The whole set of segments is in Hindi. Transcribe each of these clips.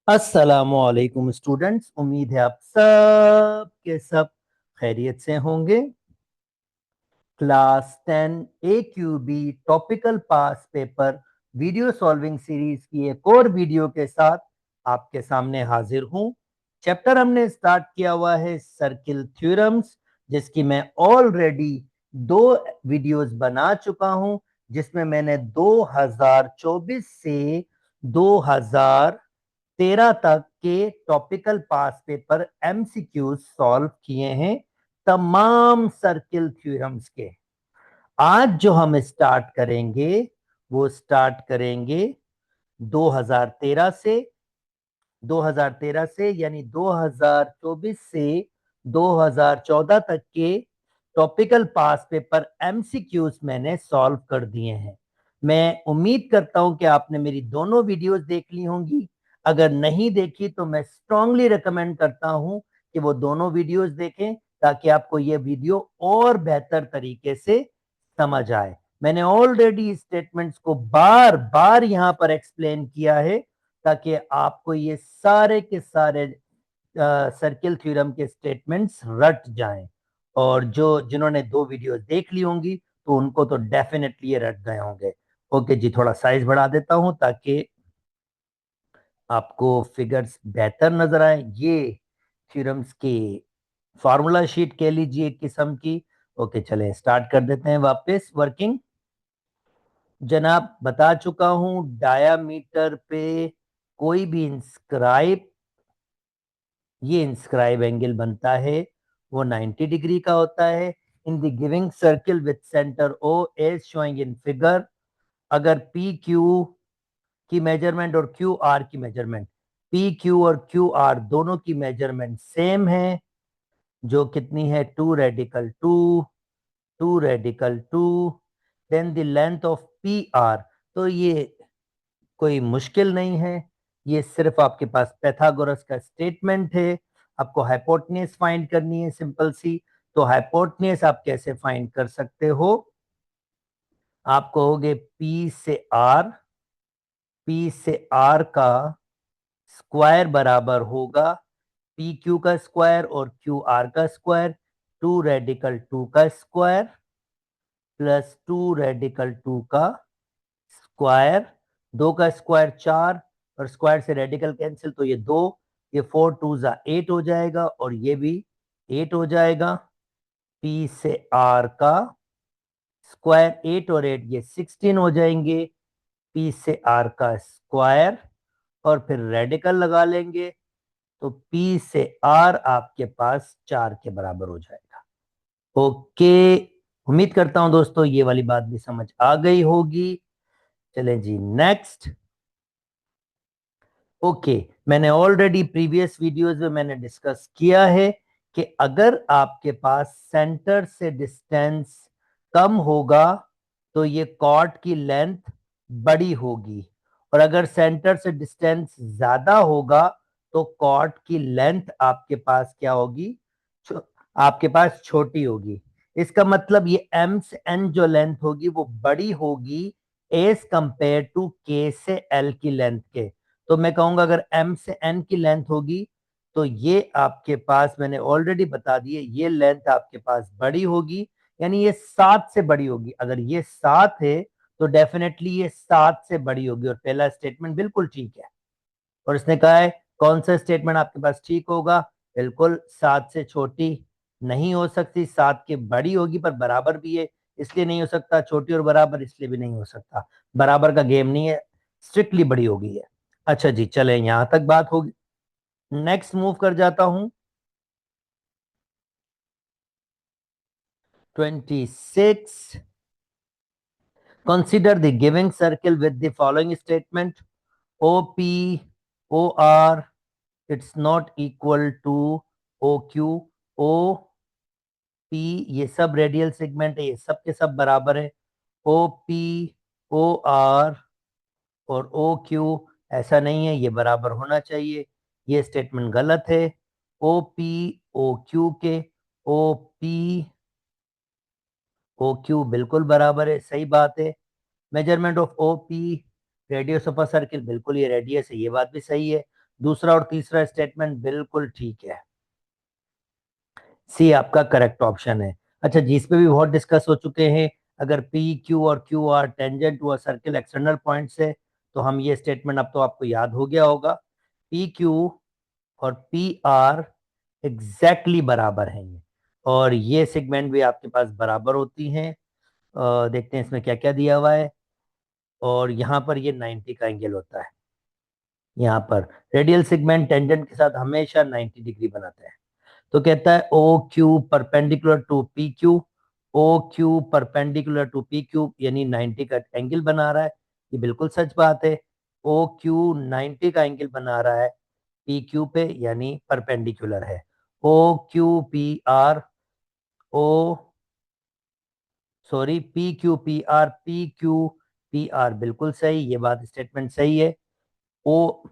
अस्सलामुअलैकुम स्टूडेंट्स, उम्मीद है आप सब के सब खैरियत से होंगे। क्लास 10 AQB टॉपिकल पास पेपर वीडियो सॉल्विंग सीरीज की एक और वीडियो के साथ आपके सामने हाजिर हूं। चैप्टर हमने स्टार्ट किया हुआ है सर्किल थ्योरम्स, जिसकी मैं ऑलरेडी 2 वीडियोस बना चुका हूं, जिसमें मैंने 2024 से 2013 तक के टॉपिकल पास पेपर MCQs सॉल्व किए हैं तमाम सर्किल थ्योरम्स के। आज जो हम स्टार्ट करेंगे वो स्टार्ट करेंगे 2013 से। 2013 से यानी 2024 से 2014 तक के टॉपिकल पास पेपर MCQs मैंने सॉल्व कर दिए हैं। मैं उम्मीद करता हूं कि आपने मेरी दोनों वीडियोस देख ली होंगी। अगर नहीं देखी तो मैं स्ट्रांगली रिकमेंड करता हूं कि वो दोनों वीडियोस देखें, ताकि आपको ये वीडियो और बेहतर तरीके से समझ आए। मैंने ऑलरेडी स्टेटमेंट्स को बार बार यहां पर एक्सप्लेन किया है, ताकि आपको ये सारे के सारे सर्किल थ्योरम के स्टेटमेंट्स रट जाएं। और जो जिन्होंने 2 वीडियोस देख ली होंगी तो उनको तो डेफिनेटली ये रट गए होंगे। ओके जी, थोड़ा साइज बढ़ा देता हूं ताकि आपको फिगर्स बेहतर नजर आए। ये थ्योरम्स की फार्मूला शीट कह लीजिए एक किस्म की। ओके, चलें स्टार्ट कर देते हैं वापस वर्किंग। जनाब बता चुका हूं, डायामीटर पे कोई भी इंस्क्राइब ये इंस्क्राइब एंगल बनता है वो 90 डिग्री का होता है। In the giving circle with centre O as showing in figure, अगर पी क्यू की मेजरमेंट और क्यू आर की मेजरमेंट, पी क्यू और क्यू आर दोनों की मेजरमेंट सेम है, जो कितनी है 2 radical 2 then the length of P R. तो ये कोई मुश्किल नहीं है, ये सिर्फ आपके पास पैथागोरस का स्टेटमेंट है। आपको हाइपोटेन्यूज फाइंड करनी है, सिंपल सी। तो हाइपोटेन्यूज आप कैसे फाइंड कर सकते हो? आप कहोगे पी से आर का स्क्वायर बराबर होगा पी क्यू का स्क्वायर और क्यू आर का स्क्वायर, 2 रेडिकल 2 का स्क्वायर प्लस 2 रेडिकल 2 का स्क्वायर। 2 का स्क्वायर 4, और स्क्वायर से रेडिकल कैंसिल, तो ये 2, ये 4 2 8 हो जाएगा, और ये भी 8 हो जाएगा। पी से आर का स्क्वायर 8 और 8 ये 16 हो जाएंगे। पी से आर का स्क्वायर और फिर रेडिकल लगा लेंगे, तो पी से आर आपके पास 4 के बराबर हो जाएगा। ओके, उम्मीद करता हूं दोस्तों ये वाली बात भी समझ आ गई होगी। चलें जी नेक्स्ट। ओके, मैंने ऑलरेडी प्रीवियस वीडियोस में मैंने डिस्कस किया है कि अगर आपके पास सेंटर से डिस्टेंस कम होगा तो ये कॉर्ड की लेंथ बड़ी होगी, और अगर सेंटर से डिस्टेंस ज्यादा होगा तो कॉर्ड की लेंथ आपके पास क्या होगी? आपके पास छोटी होगी। इसका मतलब ये m से n जो लेंथ होगी वो बड़ी होगी एज कंपेयर टू k से l की लेंथ के। तो मैं कहूंगा अगर m से n की लेंथ होगी तो ये आपके पास, मैंने ऑलरेडी बता दिए, ये लेंथ आपके पास बड़ी होगी, यानी ये 7 से बड़ी होगी। अगर ये 7 है तो डेफिनेटली ये 7 से बड़ी होगी, और पहला स्टेटमेंट बिल्कुल ठीक है। और इसने कहा है कौन सा स्टेटमेंट आपके पास ठीक होगा? बिल्कुल 7 से छोटी नहीं हो सकती, 7 के बड़ी होगी, पर बराबर भी है इसलिए नहीं हो सकता, छोटी और बराबर इसलिए भी नहीं हो सकता। बराबर का गेम नहीं है, स्ट्रिक्टली बड़ी होगी है। अच्छा जी, चले यहां तक बात होगी। नेक्स्ट मूव कर जाता हूं 26। Consider the giving circle with the following statement: O P O R it's not equal to O Q. O P ये सब रेडियल सेगमेंट है, ये सब के सब बराबर है। ओ पी ओ आर और ओ क्यू ऐसा नहीं है, ये बराबर होना चाहिए, ये स्टेटमेंट गलत है। ओ पी ओ क्यू के ओ पी ओ क्यू बिल्कुल बराबर है, सही बात है। Measurement of O P radius of a circle, बिल्कुल ये रेडियस है, ये बात भी सही है। दूसरा और तीसरा स्टेटमेंट बिल्कुल ठीक है। सी आपका करेक्ट ऑप्शन है। अच्छा जी, इस पे भी बहुत डिस्कस हो चुके हैं। अगर पी क्यू और Q R tangent to a circle external point से, तो हम ये स्टेटमेंट अब तो आपको याद हो गया होगा। पी क्यू और पी आर एग्जैक्टली बराबर हैं ये, और ये सेगमेंट भी आपके पास बराबर होती हैं। देखते हैं इसमें क्या क्या दिया हुआ है। और यहाँ पर ये 90 का एंगल होता है। यहाँ पर रेडियल सेगमेंट टेंजेंट के साथ हमेशा 90 डिग्री बनाते हैं। तो कहता है O Q perpendicular to P Q, O Q perpendicular to P Q यानी 90 का एंगल बना रहा है। ये बिल्कुल सच बात है। ओ क्यू 90 का एंगल बना रहा है पी क्यू पे, यानी परपेंडिकुलर है। O Q P R, O sorry P Q P R, P Q P R बिल्कुल सही, ये बात स्टेटमेंट सही है। ओ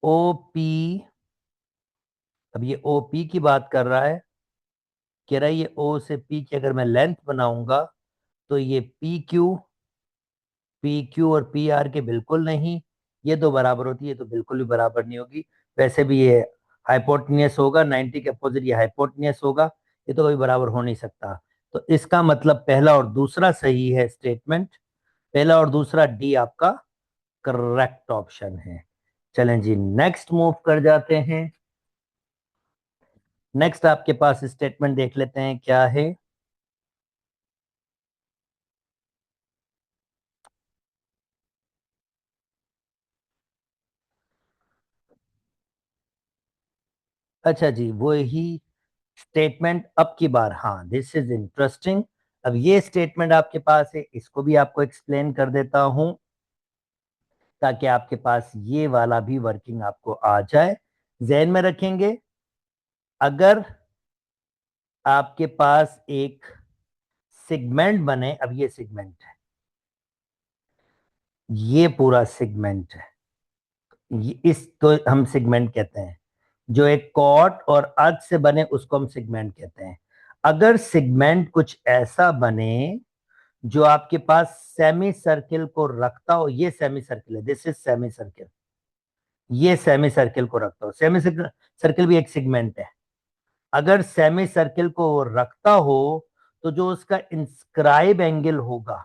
ओ पी, अब ये ओ पी की बात कर रहा है। कह रहा है ये ओ से पी की अगर मैं लेंथ बनाऊंगा तो ये पी क्यू और पी आर के बिल्कुल नहीं, ये दो बराबर होती है तो बिल्कुल भी बराबर नहीं होगी। वैसे भी ये हाइपोटेन्यूस होगा, 90 के अपोजिट ये हाइपोटेन्यूस होगा, ये तो कभी बराबर हो नहीं सकता। तो इसका मतलब पहला और दूसरा सही है स्टेटमेंट। पहला और दूसरा डी आपका करेक्ट ऑप्शन है। चलें जी, नेक्स्ट मूव कर जाते हैं। नेक्स्ट आपके पास स्टेटमेंट देख लेते हैं क्या है। अच्छा जी, वो ही स्टेटमेंट अब की बार, हाँ दिस इज इंटरेस्टिंग। अब ये स्टेटमेंट आपके पास है, इसको भी आपको एक्सप्लेन कर देता हूं ताकि आपके पास ये वाला भी वर्किंग आपको आ जाए। जहन में रखेंगे, अगर आपके पास एक सेगमेंट बने, अब ये सेगमेंट है, ये पूरा सेगमेंट है, इस तो हम सेगमेंट कहते हैं। जो एक कॉर्ड और अर्थ से बने उसको हम सेगमेंट कहते हैं। अगर सेगमेंट कुछ ऐसा बने जो आपके पास सेमी सर्किल को रखता हो, ये सेमी सर्किल है, दिस इज सेमी सर्किल, ये सेमी सर्किल को रखता हो, सेमी सर्किल सर्किल भी एक सेगमेंट है। अगर सेमी सर्किल को वो रखता हो तो जो उसका इंस्क्राइब एंगल होगा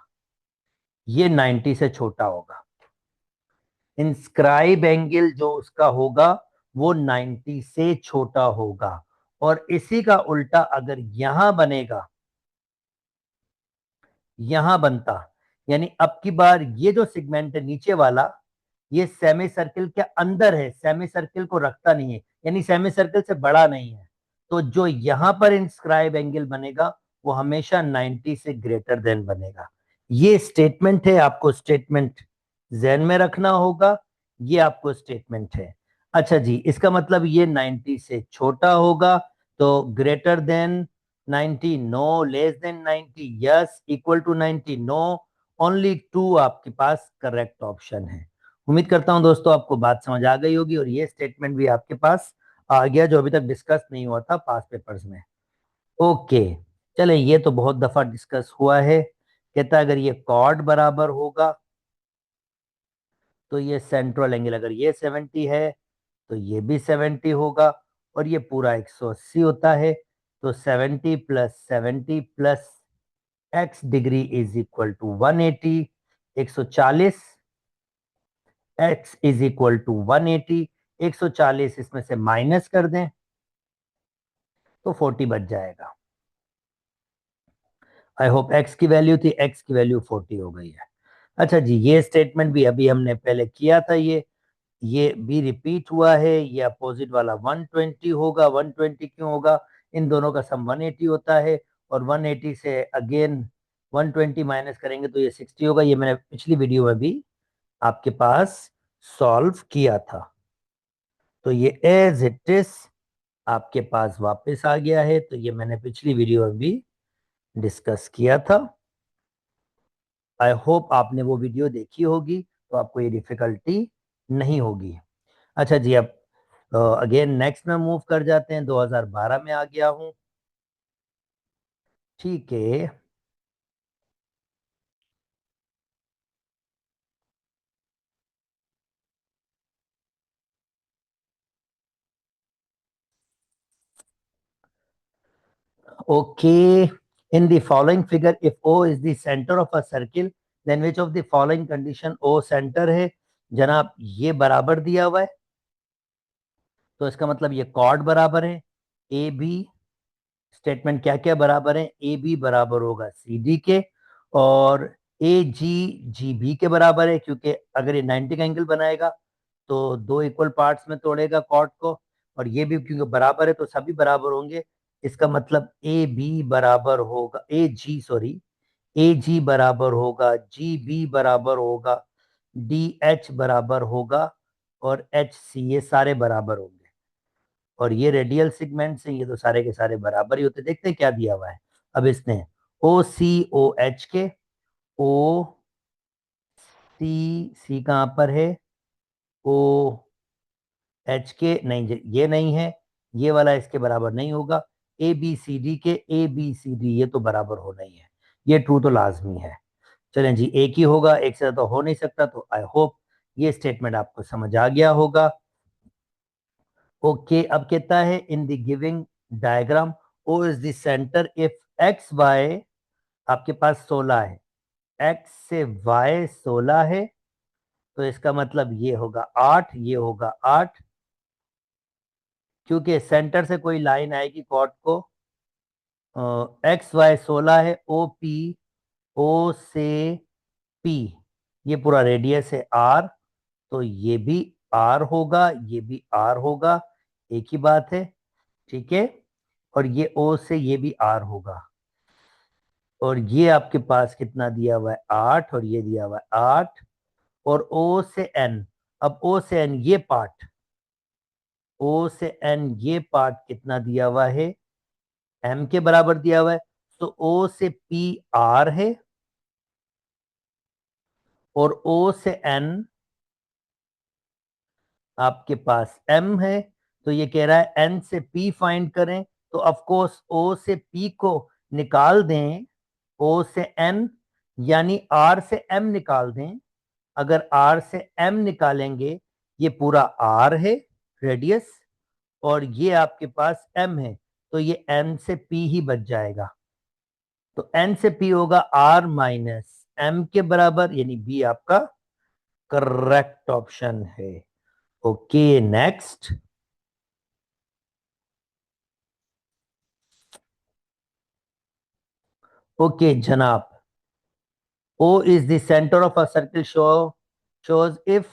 ये 90 से छोटा होगा। इंस्क्राइब एंगल जो उसका होगा वो 90 से छोटा होगा। और इसी का उल्टा अगर यहां बनेगा, यहां बनता, यानी अब की बार ये जो सेगमेंट है नीचे वाला, ये सेमी सर्किल के अंदर है, सेमी सर्किल को रखता नहीं है, यानी सेमी सर्किल से बड़ा नहीं है। तो जो यहां पर इंस्क्राइब एंगल बनेगा वो हमेशा 90 से ग्रेटर देन बनेगा। ये स्टेटमेंट है, आपको स्टेटमेंट जहन में रखना होगा। ये आपको स्टेटमेंट है। अच्छा जी, इसका मतलब ये 90 से छोटा होगा, तो greater than 90 no, less than 90 yes, equal to 90 no, only two आपके पास करेक्ट ऑप्शन है। उम्मीद करता हूं दोस्तों आपको बात समझ आ गई होगी और ये स्टेटमेंट भी आपके पास आ गया जो अभी तक डिस्कस नहीं हुआ था पास पेपर्स में। ओके, चले, ये तो बहुत दफा डिस्कस हुआ है। कहता है अगर ये कॉर्ड बराबर होगा तो ये सेंट्रल एंगल, अगर ये 70 है तो ये भी 70 होगा, और ये पूरा 180 होता है। तो 70 + 70 + X degree is equal to 180, 140, X is equal to 180, 140 इसमें से माइनस कर दें तो 40 बच जाएगा। आई होप एक्स की वैल्यू थी, एक्स की वैल्यू 40 हो गई है। अच्छा जी, ये स्टेटमेंट भी अभी हमने पहले किया था, ये भी रिपीट हुआ है। ये अपोजिट वाला 120 होगा, 120 क्यों होगा, इन दोनों का सम 180 होता है, और 180 से अगेन 120 माइनस करेंगे तो ये 60 होगा। ये मैंने पिछली वीडियो में भी आपके पास सॉल्व किया था। तो ये एज इट इज आपके पास वापस आ गया है। तो ये मैंने पिछली वीडियो में भी डिस्कस किया था। आई होप आपने वो वीडियो देखी होगी तो आपको ये डिफिकल्टी नहीं होगी। अच्छा जी, अब अगेन नेक्स्ट में मूव कर जाते हैं। 2012 में आ गया हूं, ठीक है। Okay, in the following figure, if O is the center of a circle, then which of the following condition O center है? जनाब ये बराबर दिया हुआ है, तो इसका मतलब ये कॉर्ड बराबर है। ए बी स्टेटमेंट क्या क्या बराबर है? ए बी बराबर होगा सी डी के, और ए जी जी बी के बराबर है, क्योंकि अगर ये 90 का एंगल बनाएगा तो दो इक्वल पार्ट्स में तोड़ेगा कॉर्ड को, और ये भी क्योंकि बराबर है तो सभी बराबर होंगे। इसका मतलब ए बी बराबर होगा, ए जी सॉरी, ए जी बराबर होगा जी बी बराबर होगा डी एच बराबर होगा और एच सी, ये सारे बराबर होंगे। और ये रेडियल सेगमेंट्स हैं, ये तो सारे के सारे बराबर ही होते। देखते हैं क्या दिया हुआ है। अब इसने ओ सी ओ एच के, ओ सी, सी कहां पर है? ओ एच के नहीं, ये नहीं है, ये वाला इसके बराबर नहीं होगा। ए बी सी डी के, ए बी सी डी ये तो बराबर होना ही है, ये ट्रू तो लाजमी है। चलें जी, एक ही होगा, एक से तो हो नहीं सकता। तो आई होप ये स्टेटमेंट आपको समझ आ गया होगा। ओके, अब कहता है in the giving diagram O is the centre if X Y, आपके पास 16 है, एक्स से वाई 16 है, तो इसका मतलब ये होगा 8, ये होगा 8, क्योंकि सेंटर से कोई लाइन आएगी कॉर्ड को, एक्स वाई 16 है, ओ पी, ओ से पी, ये पूरा रेडियस है आर, तो ये भी आर होगा, ये भी आर होगा, एक ही बात है। ठीक है, और ये ओ से ये भी आर होगा, और ये आपके पास कितना दिया हुआ है? 8, और ये दिया हुआ है 8, और ओ से एन, अब ओ से एन ये पार्ट, ओ से एन ये पार्ट कितना दिया हुआ है? एम के बराबर दिया हुआ है। तो ओ से पी आर है, और ओ से एन आपके पास एम है। तो ये कह रहा है एन से पी फाइंड करें, तो ऑफ कोर्स ओ से पी को निकाल दें, ओ से एन, यानी आर से एम निकाल दें। अगर आर से एम निकालेंगे, ये पूरा आर है रेडियस, और ये आपके पास एम है, तो ये एन से पी ही बच जाएगा। तो एन से पी होगा आर माइनस एम के बराबर, यानी बी आपका करेक्ट ऑप्शन है। Okay, next. ओके जनाब, O is the centre of a circle shows if,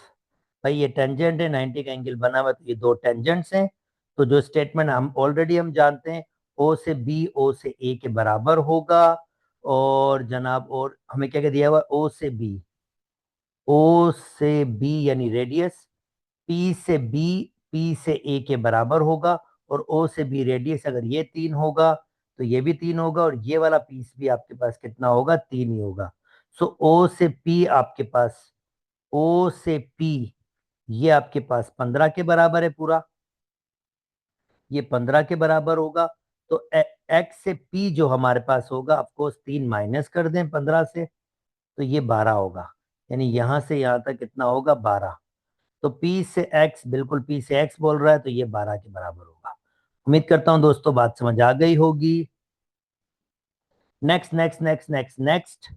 भाई ये टेंजेंट है, 90 का एंगल बना हुआ है, तो ये दो टेंजेंट्स हैं। तो जो स्टेटमेंट हम ऑलरेडी हम जानते हैं, O से B O से A के बराबर होगा। और जनाब और हमें क्या क्या दिया हुआ है? O से B, O से B यानी रेडियस, P से B P से A के बराबर होगा, और O से B रेडियस, अगर ये 3 होगा तो ये भी 3 होगा, और ये वाला पीस भी आपके पास कितना होगा? 3 ही होगा। सो O से P आपके पास, O से P ये आपके पास 15 के बराबर है पूरा, ये 15 के बराबर होगा। तो एक्स से P जो हमारे पास होगा, ऑफकोर्स 3 माइनस कर दें 15 से, तो ये 12 होगा, यानी यहां से यहां तक कितना होगा? 12। तो P से X, बिल्कुल P से X बोल रहा है, तो ये 12 के बराबर होगा। उम्मीद करता हूं दोस्तों बात समझ आ गई होगी। Next next next next next,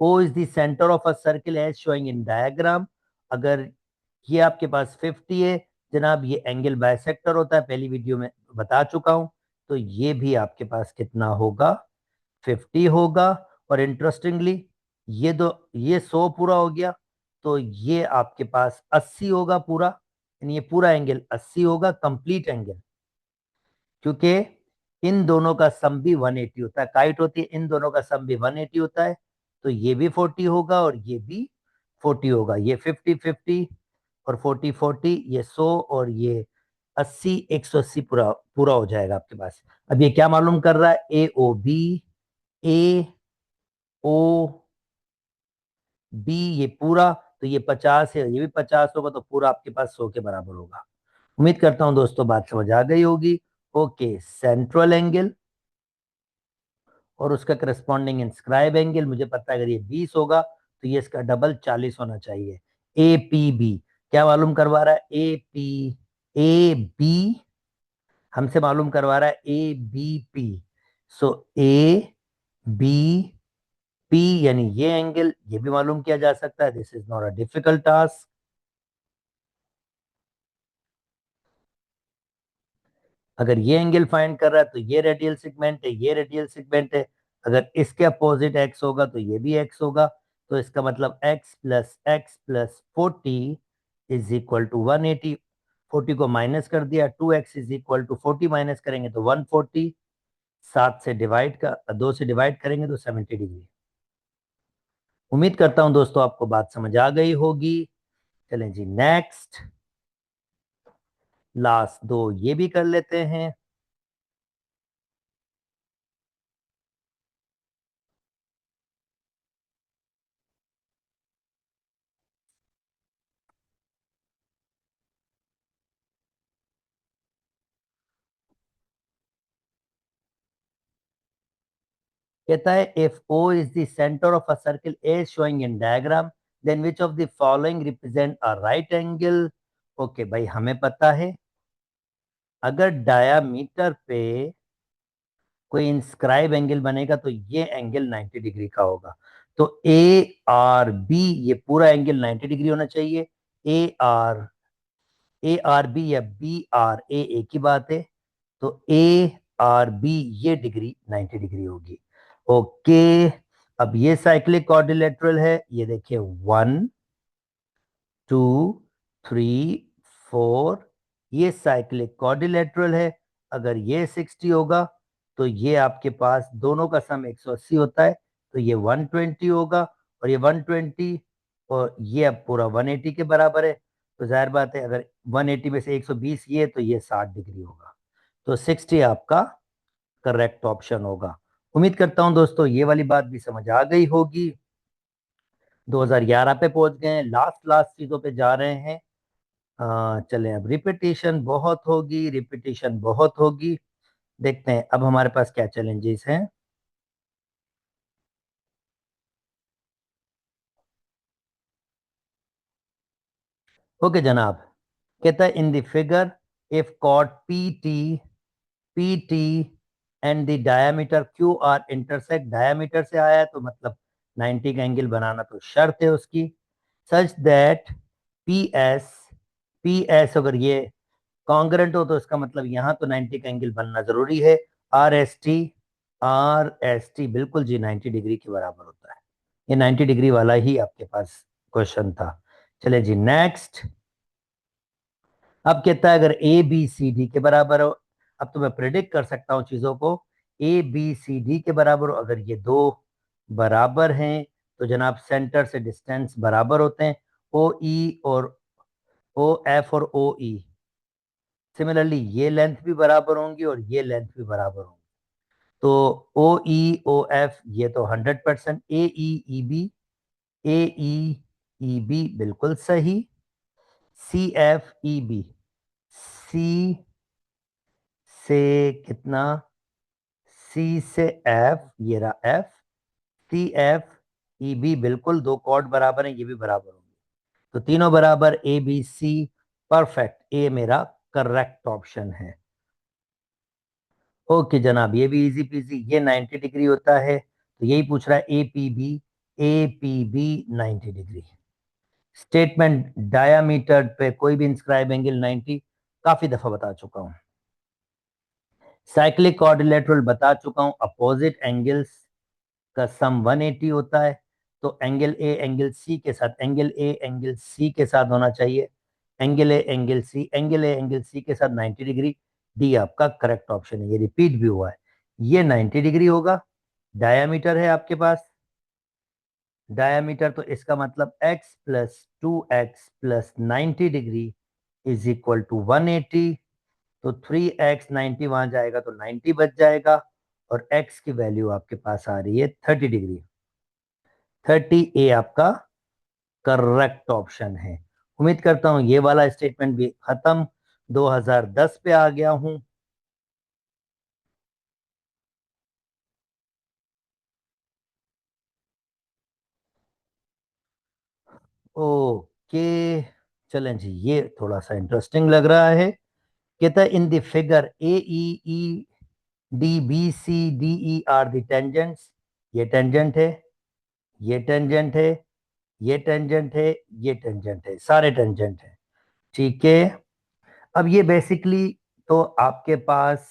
O is the center of a circle as showing in diagram। अगर ये आपके पास 50 है जनाब, ये एंगल बाइसेक्टर होता है, पहली वीडियो में बता चुका हूं, तो ये भी आपके पास कितना होगा? 50 होगा। और इंटरेस्टिंगली ये दो, ये 100 पूरा हो गया, तो ये आपके पास 80 होगा पूरा, यानी ये पूरा एंगल 80 होगा, कंप्लीट एंगल, क्योंकि इन दोनों का सम भी 180 होता है, काइट होती है, इन दोनों का सम भी 180 होता है, तो ये भी 40 होगा और ये भी 40 होगा। ये 50 50 और 40 40, ये 100 और ये 80, 180 पूरा पूरा हो जाएगा आपके पास। अब ये क्या मालूम कर रहा है? ए ओ बी, ए ओ बी ये पूरा, तो ये 50 है, ये भी 50 होगा, तो पूरा आपके पास 100 के बराबर होगा। उम्मीद करता हूं दोस्तों बात समझ आ गई होगी। ओके, सेंट्रल एंगल और उसका करस्पॉन्डिंग इंस्क्राइब एंगल, मुझे पता है अगर ये 20 होगा तो ये इसका डबल 40 होना चाहिए। ए पी बी क्या मालूम करवा रहा है? ए पी, ए बी हमसे मालूम करवा रहा है A B P. So A B P यानी ये एंगल, ये भी मालूम किया जा सकता है, this is not a difficult task. अगर ये एंगल फाइंड कर रहा है तो ये रेडियल सेगमेंट है, ये रेडियल सेगमेंट है। अगर इसके अपोजिट एक्स होगा तो ये भी एक्स होगा। तो इसका मतलब x+x+40 इज इक्वल टू 180। 40 को माइनस कर दिया, 2x is equal to 40 minus करेंगे तो 140। 2 से डिवाइड करेंगे तो 70 डिग्री। उम्मीद करता हूं दोस्तों आपको बात समझ आ गई होगी। चलें जी नेक्स्ट, लास्ट दो ये भी कर लेते हैं। कहता है if O is the centre of a circle A showing in diagram, then which of the following represent a right angle. Okay भाई, हमें पता है अगर डायामीटर पे कोई इंस्क्राइब एंगल बनेगा तो ये एंगल 90 डिग्री का होगा। तो ARB ये पूरा एंगल 90 डिग्री होना चाहिए। ए आर ARB या BRA एक ही बात है। तो ARB ये डिग्री 90 डिग्री होगी। ओके, अब ये साइक्लिक क्वाड्रिलेटरल है, ये देखिए 1 2 3 4, ये साइक्लिक क्वाड्रिलेटरल है। अगर ये 60 होगा तो ये आपके पास दोनों का सम 180 होता है, तो ये 120 होगा। और ये 120 और ये अब पूरा 180 के बराबर है। तो जाहिर बात है अगर 180 में से 120 ये, तो ये 60 डिग्री होगा। तो 60 आपका करेक्ट ऑप्शन होगा। उम्मीद करता हूं दोस्तों ये वाली बात भी समझ आ गई होगी। 2011 पे पहुंच गए हैं, लास्ट लास्ट चीजों पे जा रहे हैं। चलें, अब रिपीटेशन बहुत होगी, रिपीटेशन बहुत होगी। देखते हैं अब हमारे पास क्या चैलेंजेस हैं। ओके जनाब, कहता है in the figure if caught P T and the diameter Q R intersect, diameter से आया है तो मतलब 90 का एंगल बनाना तो शर्त है उसकी। सच दैट पी एस अगर ये कॉन्ग्रेंट हो तो इसका मतलब यहाँ तो 90 का एंगल बनना जरूरी है। आर एस टी बिल्कुल जी 90 डिग्री के बराबर होता है। ये 90 डिग्री वाला ही आपके पास क्वेश्चन था। चले जी नेक्स्ट। अब कहता है अगर ए बी सी डी के बराबर हो, अब तो मैं प्रिडिक्ट कर सकता हूँ चीजों को। ए बी सी डी के बराबर हो, अगर ये दो बराबर हैं तो जनाब सेंटर से डिस्टेंस बराबर होते हैं। ओ ई और ओ एफ और ओ ई, सिमिलरली ये लेंथ भी बराबर होंगी और ये लेंथ भी बराबर होंगी। तो ओ एफ ये तो 100%। ए ई ई बी बिल्कुल सही। CFEB, सी से कितना, सी से एफ, ये रहा एफ। CFEB बिल्कुल दो कॉर्ड बराबर हैं, ये भी बराबर होंगे। तो तीनों बराबर, ABC परफेक्ट, ए मेरा करेक्ट ऑप्शन है। ओके जनाब, ये भी इजी पीजी, ये 90 डिग्री होता है तो यही पूछ रहा है A P B 90 degree. Statement diameter पे कोई भी इंस्क्राइब एंगल 90, काफी दफा बता चुका हूं। साइक्लिक क्वाड्रिलेटरल बता चुका हूं, अपोजिट एंगल्स का सम 180 होता है। तो एंगल ए एंगल सी के साथ, एंगल ए एंगल सी के साथ होना चाहिए। एंगल ए एंगल सी के साथ 90 डिग्री। डी आपका करेक्ट ऑप्शन है, ये रिपीट भी हुआ है। ये 90 डिग्री होगा। डायामीटर है आपके पास, डायामीटर तो इसका मतलब x+2x+90 degree is equal to 180। तो 3x 90 वहां जाएगा तो 90 बच जाएगा। और x की वैल्यू आपके पास आ रही है 30 डिग्री। 30 ए आपका करेक्ट ऑप्शन है। उम्मीद करता हूं ये वाला स्टेटमेंट भी खत्म। 2010 पे आ गया हूं। ओके, चलें जी, ये थोड़ा सा इंटरेस्टिंग लग रहा है। कहता है in the figure A E D B C D E are the tangents. ये टेंजेंट है, ये टेंजेंट है, ये टेंजेंट है, ये टेंजेंट है, सारे टेंजेंट है। ठीक है। अब ये बेसिकली तो आपके पास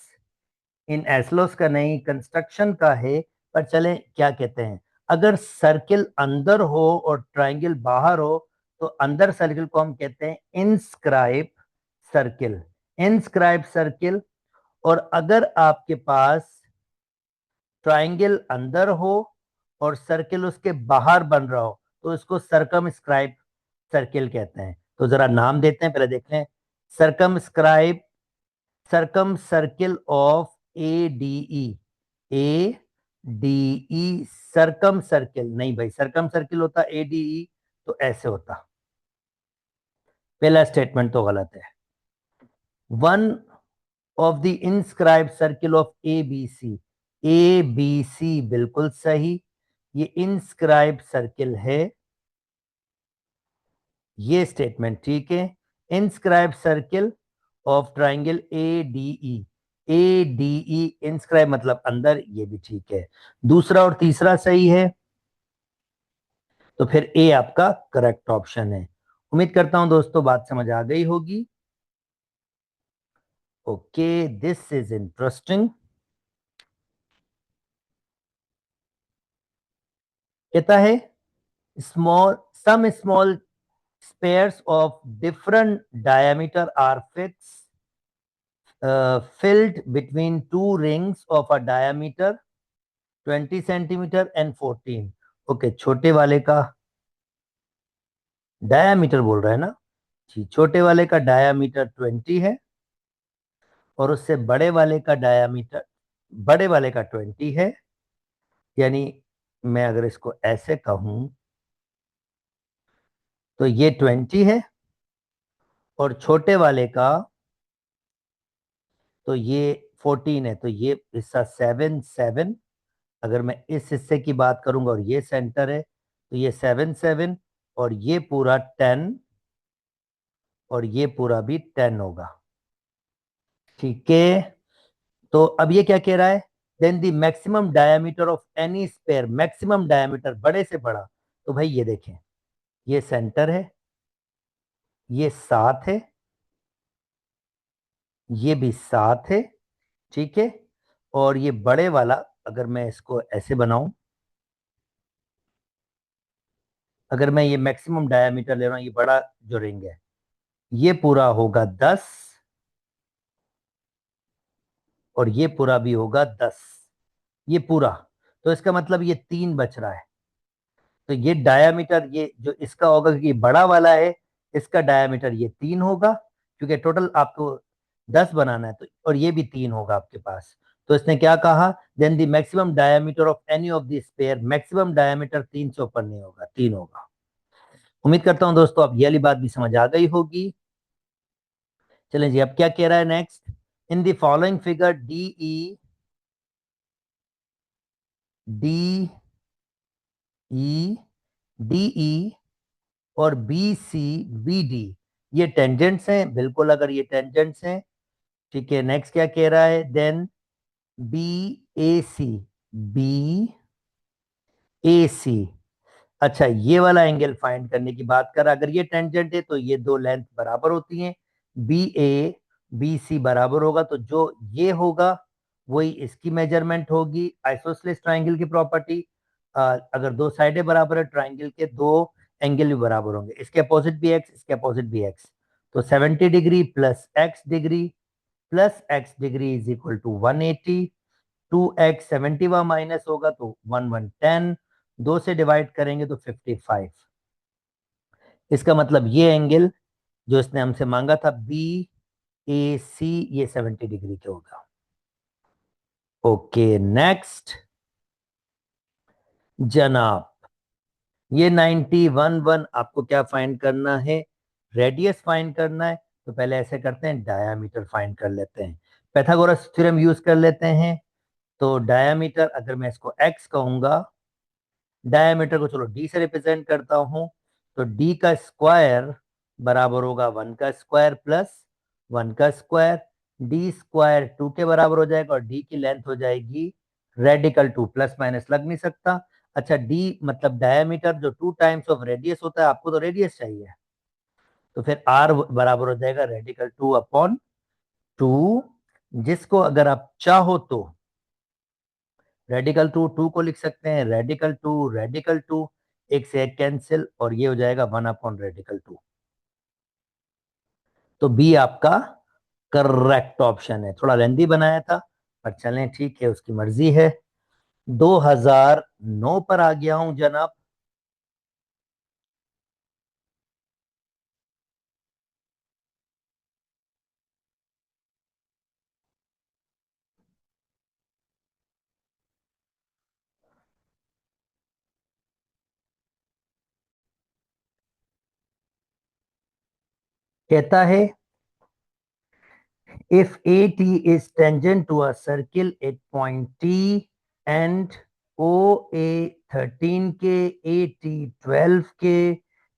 इन एस्लोस का नहीं, कंस्ट्रक्शन का है। पर चलें, क्या कहते हैं, अगर सर्किल अंदर हो और ट्रायंगल बाहर हो तो अंदर सर्किल को हम कहते हैं इनस्क्राइब सर्किल। Inscribe circle. और अगर आपके पास ट्रायंगल अंदर हो और सर्किल उसके बाहर बन रहा हो तो इसको सर्कमस्क्राइब सर्किल कहते हैं। तो जरा नाम देते हैं, पहले देख लें। Circumscribe, circum circle of A D E, A D E, circum circle नहीं भाई, सर्कम सर्किल होता ए डी ई तो ऐसे होता। पहला स्टेटमेंट तो गलत है। One of the inscribe circle of A B C, A B C बिल्कुल सही, ये इंस्क्राइब सर्किल है, ये स्टेटमेंट ठीक है। Inscribe circle of triangle A D E, A D E inscribe मतलब अंदर, ये भी ठीक है। दूसरा और तीसरा सही है, तो फिर ए आपका करेक्ट ऑप्शन है। उम्मीद करता हूं दोस्तों बात समझ आ गई होगी। Okay, this is interesting. कहता है small, some small spares of different diameter are filled between two rings of a diameter 20 centimeter and 14। Okay, छोटे वाले का डायामीटर बोल रहा है ना जी, छोटे वाले का डायामीटर 20 है और उससे बड़े वाले का डायामीटर, बड़े वाले का 20 है। यानी मैं अगर इसको ऐसे कहूं तो ये 20 है और छोटे वाले का तो ये 14 है, तो ये हिस्सा 7 7। अगर मैं इस हिस्से की बात करूंगा और ये सेंटर है तो ये 7 7 और ये पूरा 10 और ये पूरा भी 10 होगा। ठीक है। तो अब ये क्या कह रहा है, then the maximum diameter of any spare, maximum diameter बड़े से बड़ा। तो भाई ये देखें, ये सेंटर है, ये 7 है, ये भी 7 है। ठीक है। और ये बड़े वाला अगर मैं इसको ऐसे बनाऊं, अगर मैं ये मैक्सिमम डायमीटर ले रहा हूं, ये बड़ा जो रिंग है ये पूरा होगा 10 और ये पूरा भी होगा 10, ये पूरा। तो इसका मतलब ये 3 बच रहा है। तो ये डायामीटर, ये जो इसका होगा क्योंकि बड़ा वाला है, इसका डायामीटर ये 3 होगा क्योंकि टोटल आपको 10 बनाना है, तो और ये भी 3 होगा आपके पास। तो इसने क्या कहा, then the maximum diameter of any of the spare, maximum diameter 3 से ऊपर नहीं होगा, 3 होगा। उम्मीद करता हूं दोस्तों अब ये वाली बात भी समझ आ गई होगी। चलें जी, अब क्या कह रहा है next, in the following figure D E, D E, D E और बी सी बी डी ये टेंजेंट्स हैं, बिल्कुल अगर ये टेंजेंट्स हैं। ठीक है, नेक्स्ट क्या कह रहा है, देन बी ए सी, बी ए सी। अच्छा, ये वाला एंगल फाइंड करने की बात कर, अगर ये टेंजेंट है तो ये दो लेंथ बराबर होती हैं, बी ए बी सी बराबर होगा तो जो ये होगा वही इसकी मेजरमेंट होगी। आइसोसेलेस ट्रायंगल की प्रॉपर्टी, अगर दो साइडें बराबर है ट्रायंगल के, दो एंगल भी बराबर होंगे, इसके अपोजिट भी एक्स, इसके अपोजिट भी एक्स। तो 70 degree plus X degree is equal to 180। 2x 70 वा माइनस होगा तो 1110, 2 से डिवाइड करेंगे तो 55। इसका मतलब ये एंगल जो इसने हमसे मांगा था बी ए सी, ये 70 डिग्री के होगा। ओके, नेक्स्ट जनाब, ये 91 आपको क्या फाइंड करना है, रेडियस फाइंड करना है। तो पहले ऐसे करते हैं, डायामीटर फाइंड कर लेते हैं, पाइथागोरस थ्योरम यूज कर लेते हैं। तो डायामीटर अगर मैं इसको x कहूंगा, डायमीटर को चलो d से रिप्रेजेंट करता हूं, तो d का स्क्वायर बराबर होगा 1 का स्क्वायर प्लस 1 का स्क्वायर। डी स्क्वायर 2 के बराबर हो जाएगा, और डी की लेंथ हो जाएगी रेडिकल 2, प्लस माइनस लग नहीं सकता। अच्छा, डी मतलब डायमीटर, जो 2 टाइम्स ऑफ रेडियस होता है, आपको तो रेडियस चाहिए, तो फिर आर बराबर हो जाएगा रेडिकल 2 अपॉन 2, जिसको अगर आप चाहो तो रेडिकल 2 2 को लिख सकते हैं, रेडिकल 2 एक से एक कैंसिल, और ये हो जाएगा 1 अपॉन रेडिकल 2। तो बी आपका करेक्ट ऑप्शन है। थोड़ा लेंदी बनाया था, पर चलें ठीक है, उसकी मर्जी है। 2009 पर आ गया हूं जनाब। कहता है if AT is tangent to a circle at point T and OA 13 के AT 12 के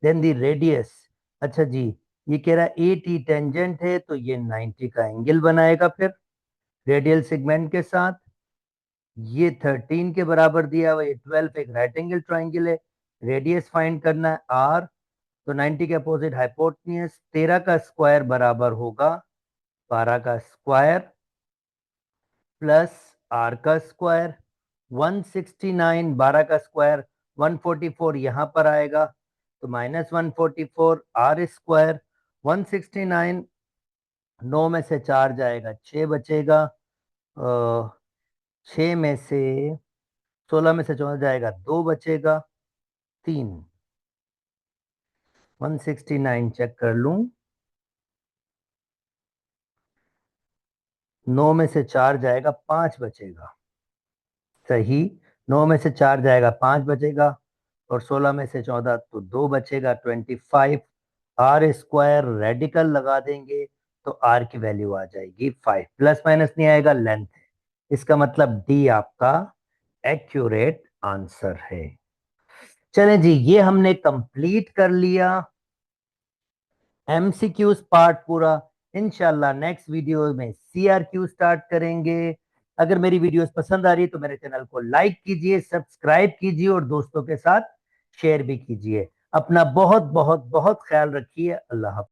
then the radius। अच्छा जी, ये कह रहा है AT टेंजेंट है तो ये 90 का एंगल बनाएगा फिर रेडियल सेगमेंट के साथ। ये 13 के बराबर दिया हुआ, ये 12 एक राइट एंगल ट्राइंगल है। रेडियस फाइंड करना है आर, तो 90 के अपोजिट हाइपोटेन्यूज, 13 का स्क्वायर बराबर होगा 12 का स्क्वायर प्लस आर का स्क्वायर। 169, 12 का स्क्वायर 144 यहां पर आएगा, तो माइनस 144 आर स्क्वायर। 169 9 में से 4 जाएगा, 6 बचेगा। 6 में से 16 में से 14 जाएगा, 2 बचेगा, 3। 169 चेक कर लूं, 9 में से 4 जाएगा, 5 बचेगा। सही, 9 में से 4 जाएगा, 5 बचेगा, और 16 में से 14 तो 2 बचेगा, 25। आर स्क्वायर रेडिकल लगा देंगे तो आर की वैल्यू आ जाएगी 5, प्लस माइनस नहीं आएगा, लेंथ है। इसका मतलब डी आपका एक्यूरेट आंसर है। चलें जी, ये हमने कंप्लीट कर लिया एमसीक्यूज पार्ट पूरा। इंशाल्लाह नेक्स्ट वीडियो में सीआरक्यू स्टार्ट करेंगे। अगर मेरी वीडियोस पसंद आ रही है तो मेरे चैनल को लाइक कीजिए, सब्सक्राइब कीजिए, और दोस्तों के साथ शेयर भी कीजिए। अपना बहुत बहुत बहुत ख्याल रखिए। अल्लाह हाफ़िज़।